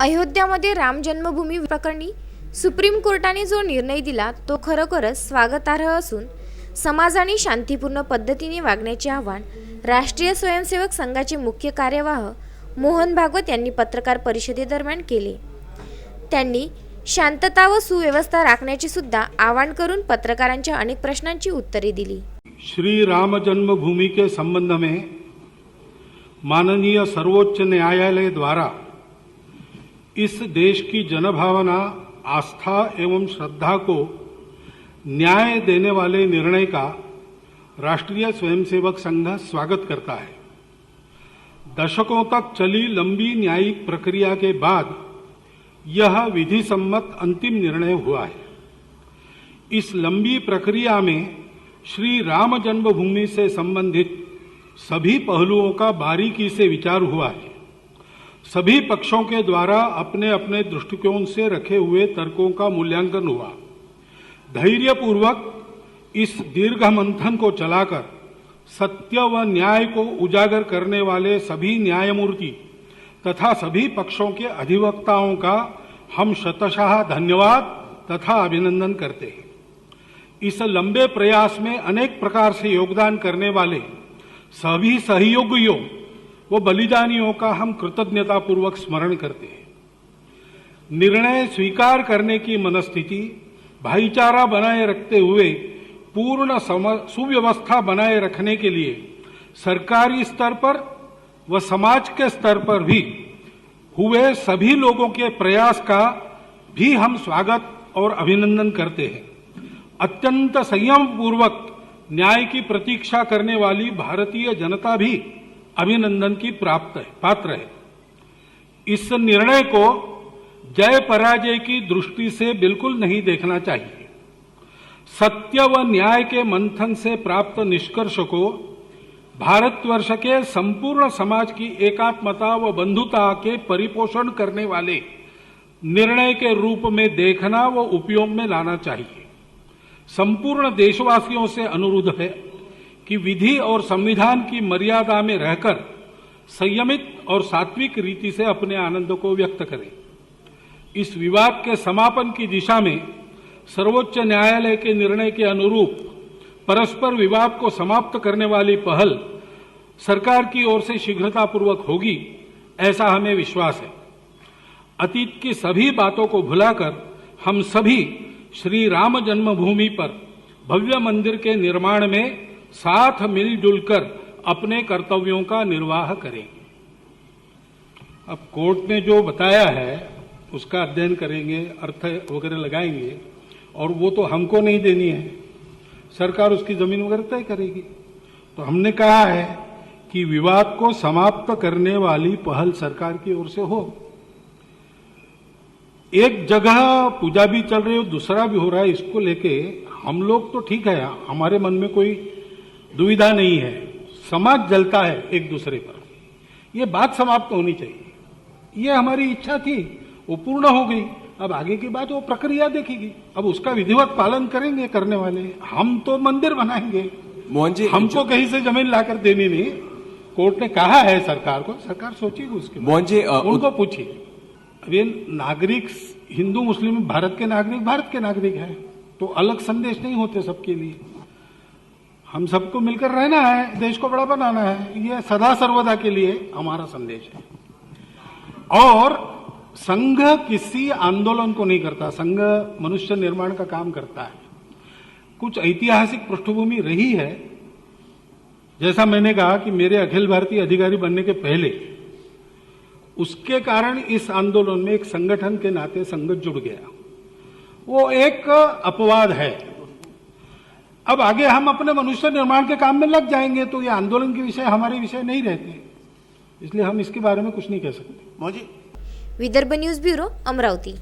अयोध्यामध्ये राम जन्मभूमी प्रकरणी सुप्रीम कोर्टाने जो निर्णय दिला तो खरोखरच स्वागतार्ह असून समाजाने शांतीपूर्ण पद्धतीने वागण्याचे आवाहन राष्ट्रीय स्वयंसेवक संघाचे मुख्य कार्यवाह मोहन भागवत यांनी पत्रकार परिषदेदरम्यान केले। त्यांनी शांतता व सुव्यवस्था राखण्याचे सुद्धा आवाहन करून पत्रकारांच्या अनेक प्रश्नांची उत्तरे दिली। श्री राम जन्मभूमि के संबंध में माननीय सर्वोच्च न्यायालय द्वारा इस देश की जनभावना, आस्था एवं श्रद्धा को न्याय देने वाले निर्णय का राष्ट्रीय स्वयंसेवक संघ स्वागत करता है। दशकों तक चली लंबी न्यायिक प्रक्रिया के बाद यह विधि सम्मत अंतिम निर्णय हुआ है। इस लंबी प्रक्रिया में श्री राम जन्मभूमि से संबंधित सभी पहलुओं का बारीकी से विचार हुआ है। सभी पक्षों के द्वारा अपने अपने दृष्टिकोण से रखे हुए तर्कों का मूल्यांकन हुआ। धैर्यपूर्वक इस दीर्घ मंथन को चलाकर सत्य व न्याय को उजागर करने वाले सभी न्यायमूर्ति तथा सभी पक्षों के अधिवक्ताओं का हम शतशः धन्यवाद तथा अभिनंदन करते हैं। इस लंबे प्रयास में अनेक प्रकार से योगदान करने वाले सभी सहयोगियों व बलिदानियों का हम कृतज्ञतापूर्वक स्मरण करते हैं। निर्णय स्वीकार करने की मनस्थिति, भाईचारा बनाए रखते हुए पूर्ण सुव्यवस्था बनाए रखने के लिए सरकारी स्तर पर व समाज के स्तर पर भी हुए सभी लोगों के प्रयास का भी हम स्वागत और अभिनंदन करते हैं। अत्यंत संयम पूर्वक न्याय की प्रतीक्षा करने वाली भारतीय जनता भी अभिनंदन की पात्र है। इस निर्णय को जय पराजय की दृष्टि से बिल्कुल नहीं देखना चाहिए। सत्य व न्याय के मंथन से प्राप्त निष्कर्ष को भारतवर्ष के संपूर्ण समाज की एकात्मता व बंधुता के परिपोषण करने वाले निर्णय के रूप में देखना व उपयोग में लाना चाहिए। संपूर्ण देशवासियों से अनुरोध है कि विधि और संविधान की मर्यादा में रहकर संयमित और सात्विक रीति से अपने आनंद को व्यक्त करें। इस विवाद के समापन की दिशा में सर्वोच्च न्यायालय के निर्णय के अनुरूप परस्पर विवाद को समाप्त करने वाली पहल सरकार की ओर से शीघ्रतापूर्वक होगी, ऐसा हमें विश्वास है। अतीत की सभी बातों को भुलाकर हम सभी श्री राम जन्मभूमि पर भव्य मंदिर के निर्माण में साथ मिलजुल कर अपने कर्तव्यों का निर्वाह करेंगे। अब कोर्ट ने जो बताया है उसका अध्ययन करेंगे, अर्थ वगैरह लगाएंगे, और वो तो हमको नहीं देनी है, सरकार उसकी जमीन वगैरह तय करेगी। तो हमने कहा है कि विवाद को समाप्त करने वाली पहल सरकार की ओर से हो। एक जगह पूजा भी चल रही है, दूसरा भी हो रहा है, इसको लेके हम लोग तो ठीक है, हमारे मन में कोई दुविधा नहीं है। समाज जलता है एक दूसरे पर, ये बात समाप्त होनी चाहिए। ये हमारी इच्छा थी, वो पूर्ण हो गई। अब आगे की बात वो प्रक्रिया देखेगी, अब उसका विधिवत पालन करेंगे करने वाले। हम तो मंदिर बनाएंगे, मोहन जी, हमको कहीं से जमीन लाकर देनी नहीं। कोर्ट ने कहा है सरकार को, सरकार सोचेगी उसके बाद। मोहन जी, उनको पूछिए। अब ये नागरिक हिंदू मुस्लिम भारत के नागरिक है, तो अलग संदेश नहीं होते सबके लिए। हम सबको मिलकर रहना है, देश को बड़ा बनाना है, ये सदा सर्वदा के लिए हमारा संदेश है। और संघ किसी आंदोलन को नहीं करता, संघ मनुष्य निर्माण का काम करता है। कुछ ऐतिहासिक पृष्ठभूमि रही है, जैसा मैंने कहा कि मेरे अखिल भारतीय अधिकारी बनने के पहले उसके कारण इस आंदोलन में एक संगठन के नाते संघ जुड़ गया। वो एक अपवाद है। अब आगे हम अपने मनुष्य निर्माण के काम में लग जाएंगे तो ये आंदोलन के विषय हमारे विषय नहीं रहते, इसलिए हम इसके बारे में कुछ नहीं कह सकते। Vidarbha news bureau, Amravati.